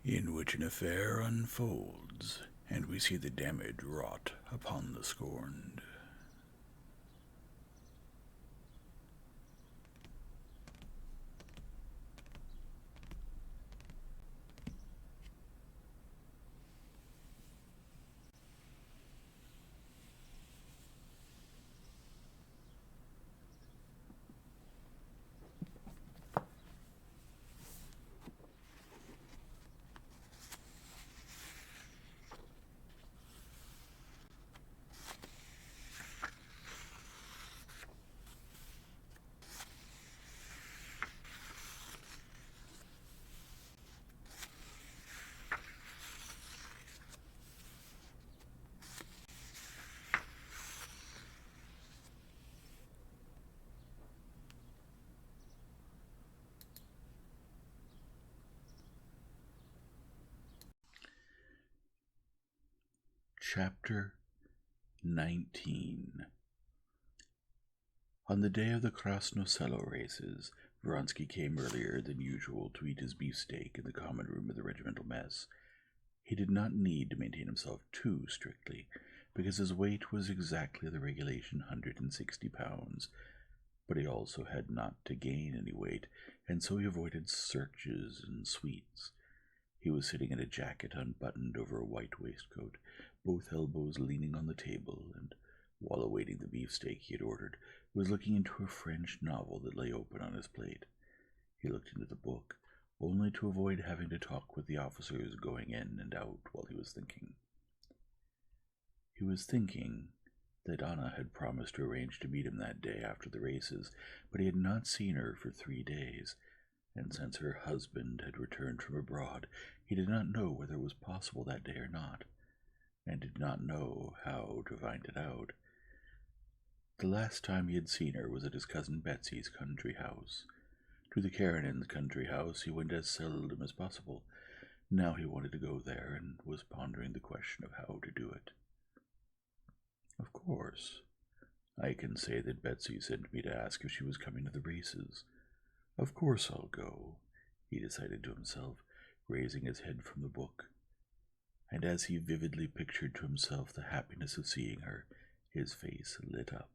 in which an affair unfolds, and we see the damage wrought upon the scorned. Chapter 19. On the day of the Krasnosello races, Vronsky came earlier than usual to eat his beefsteak in the common room of the regimental mess. He did not need to maintain himself too strictly, because his weight was exactly the regulation 160 pounds, but he also had not to gain any weight, and so he avoided searches and sweets. He was sitting in a jacket unbuttoned over a white waistcoat, both elbows leaning on the table, and, while awaiting the beefsteak he had ordered, was looking into a French novel that lay open on his plate. He looked into the book, only to avoid having to talk with the officers going in and out while he was thinking. He was thinking that Anna had promised to arrange to meet him that day after the races, but he had not seen her for 3 days, and since her husband had returned from abroad, he did not know whether it was possible that day or not, and did not know how to find it out. The last time he had seen her was at his cousin Betsy's country house. To the Karenina country house he went as seldom as possible. Now he wanted to go there, and was pondering the question of how to do it. Of course, I can say that Betsy sent me to ask if she was coming to the races. Of course I'll go, he decided to himself, raising his head from the book. And as he vividly pictured to himself the happiness of seeing her, his face lit up.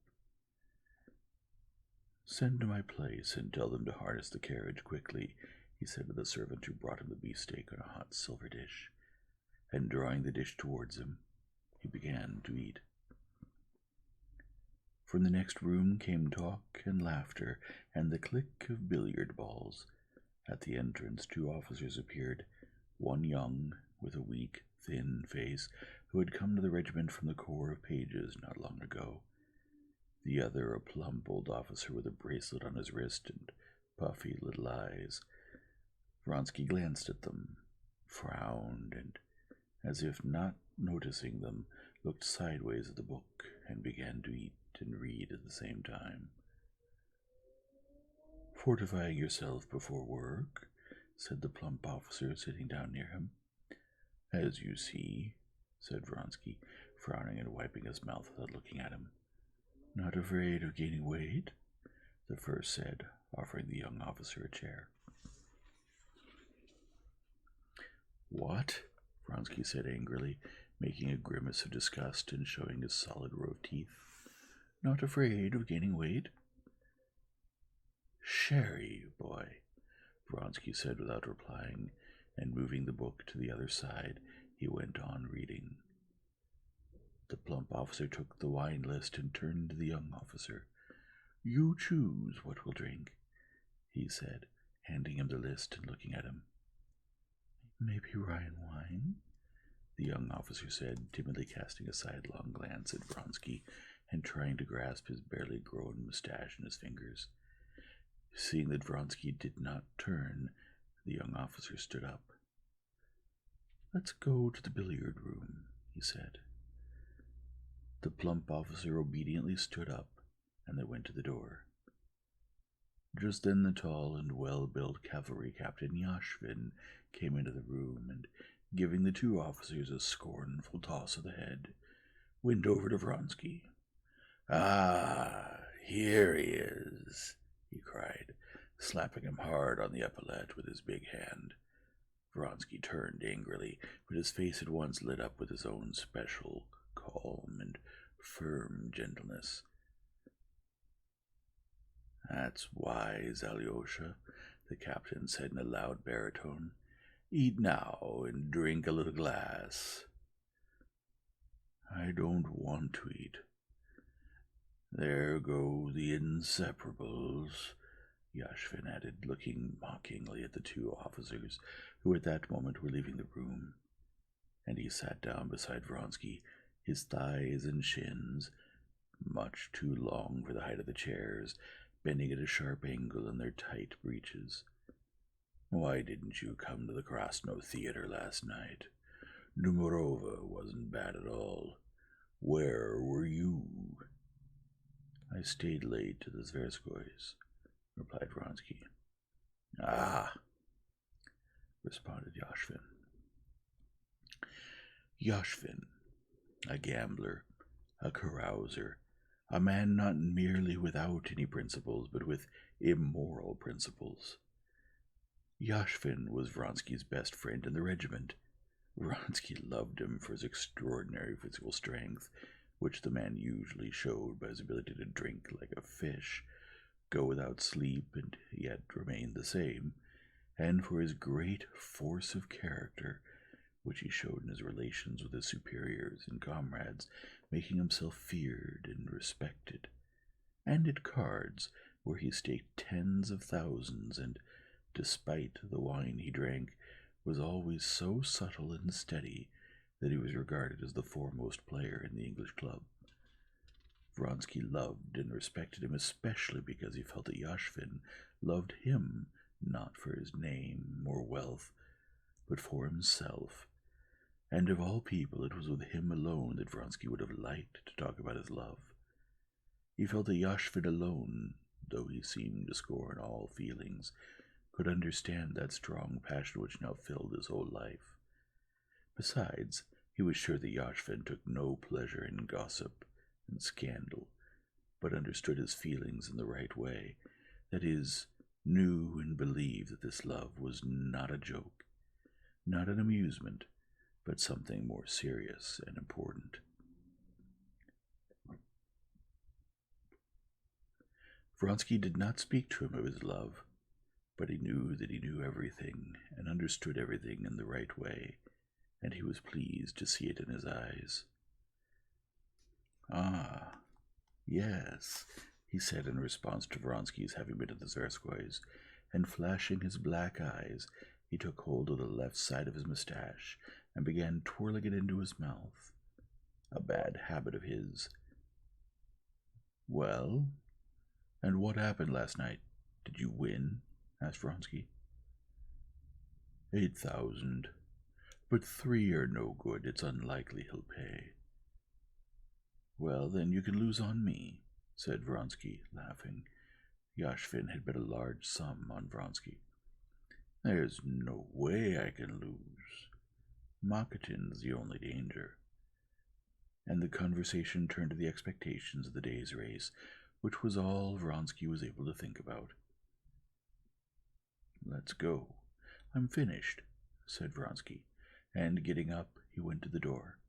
"Send to my place and tell them to harness the carriage quickly," he said to the servant who brought him the beefsteak on a hot silver dish. And drawing the dish towards him, he began to eat. From the next room came talk and laughter and the click of billiard balls. At the entrance 2 officers appeared, one young, with a weak, thin face, who had come to the regiment from the Corps of Pages not long ago. The other a plump old officer with a bracelet on his wrist and puffy little eyes. Vronsky glanced at them, frowned, and, as if not noticing them, looked sideways at the book and began to eat and read at the same time. "Fortifying yourself before work?" said the plump officer, sitting down near him. "As you see," said Vronsky, frowning and wiping his mouth without looking at him. "Not afraid of gaining weight?" the first said, offering the young officer a chair. "What?" Vronsky said angrily, making a grimace of disgust and showing his solid row of teeth. "Not afraid of gaining weight?" "Sherry, boy," Vronsky said without replying, and moving the book to the other side, he went on reading. The plump officer took the wine list and turned to the young officer. "You choose what we'll drink," he said, handing him the list and looking at him. "Maybe Rhine wine?" the young officer said, timidly casting a sidelong glance at Vronsky and trying to grasp his barely grown mustache in his fingers. Seeing that Vronsky did not turn, the young officer stood up. "Let's go to the billiard room," he said. The plump officer obediently stood up, and they went to the door. Just then the tall and well-built cavalry captain Yashvin came into the room, and, giving the 2 officers a scornful toss of the head, went over to Vronsky. "Ah, here he is," he cried, slapping him hard on the epaulette with his big hand. Vronsky turned angrily, but his face at once lit up with his own special, calm, and firm gentleness. "That's wise, Alyosha," the captain said in a loud baritone. "Eat now and drink a little glass." "I don't want to eat." "There go the inseparables," Yashvin added, looking mockingly at the two officers who at that moment were leaving the room. And he sat down beside Vronsky, his thighs and shins, much too long for the height of the chairs, bending at a sharp angle in their tight breeches. "Why didn't you come to the Krasno Theater last night? Numerova wasn't bad at all. Where were you?" "I stayed late to the Zverskoys," replied Vronsky. "Ah," responded Yashvin. Yashvin, a gambler, a carouser, a man not merely without any principles, but with immoral principles. Yashvin was Vronsky's best friend in the regiment. Vronsky loved him for his extraordinary physical strength, which the man usually showed by his ability to drink like a fish, go without sleep, and yet remain the same, and for his great force of character, which he showed in his relations with his superiors and comrades, making himself feared and respected, and at cards, where he staked tens of thousands, and, despite the wine he drank, was always so subtle and steady that he was regarded as the foremost player in the English club. Vronsky loved and respected him especially because he felt that Yashvin loved him not for his name or wealth, but for himself, and of all people it was with him alone that Vronsky would have liked to talk about his love. He felt that Yashvin alone, though he seemed to scorn all feelings, could understand that strong passion which now filled his whole life. Besides, he was sure that Yashvin took no pleasure in gossip and scandal, but understood his feelings in the right way, that is, knew and believed that this love was not a joke, not an amusement, but something more serious and important. Vronsky did not speak to him of his love, but he knew that he knew everything and understood everything in the right way, and he was pleased to see it in his eyes. "Ah, yes," he said in response to Vronsky's having been at the Zverskoys, and flashing his black eyes, he took hold of the left side of his mustache and began twirling it into his mouth, a bad habit of his. "Well, and what happened last night? Did you win?" asked Vronsky. 8,000. But 3 are no good. It's unlikely he'll pay." "Well, then you can lose on me," said Vronsky, laughing. Yashvin had bet a large sum on Vronsky. "There's no way I can lose. Makatin's the only danger." And the conversation turned to the expectations of the day's race, which was all Vronsky was able to think about. "Let's go. I'm finished," said Vronsky, and getting up, he went to the door.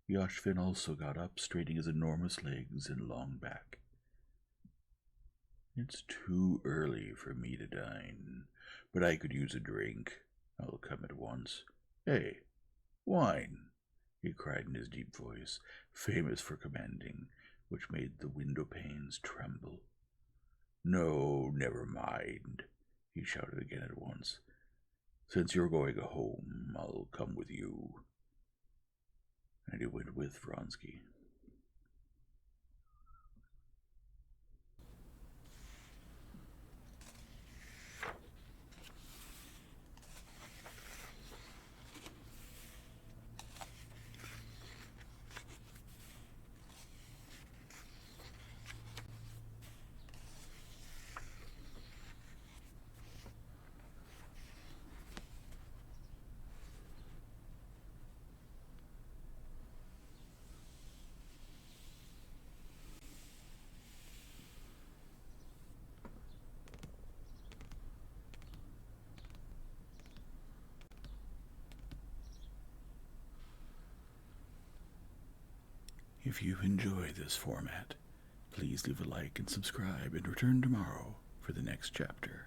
Yashvin also got up, straightening his enormous legs and long back. "It's too early for me to dine, but I could use a drink. I'll come at once. Hey, wine!" he cried in his deep voice, famous for commanding, which made the window panes tremble. "No, never mind," he shouted again at once. "Since you're going home, I'll come with you." And he went with Vronsky. If you enjoy this format, please leave a like and subscribe and return tomorrow for the next chapter.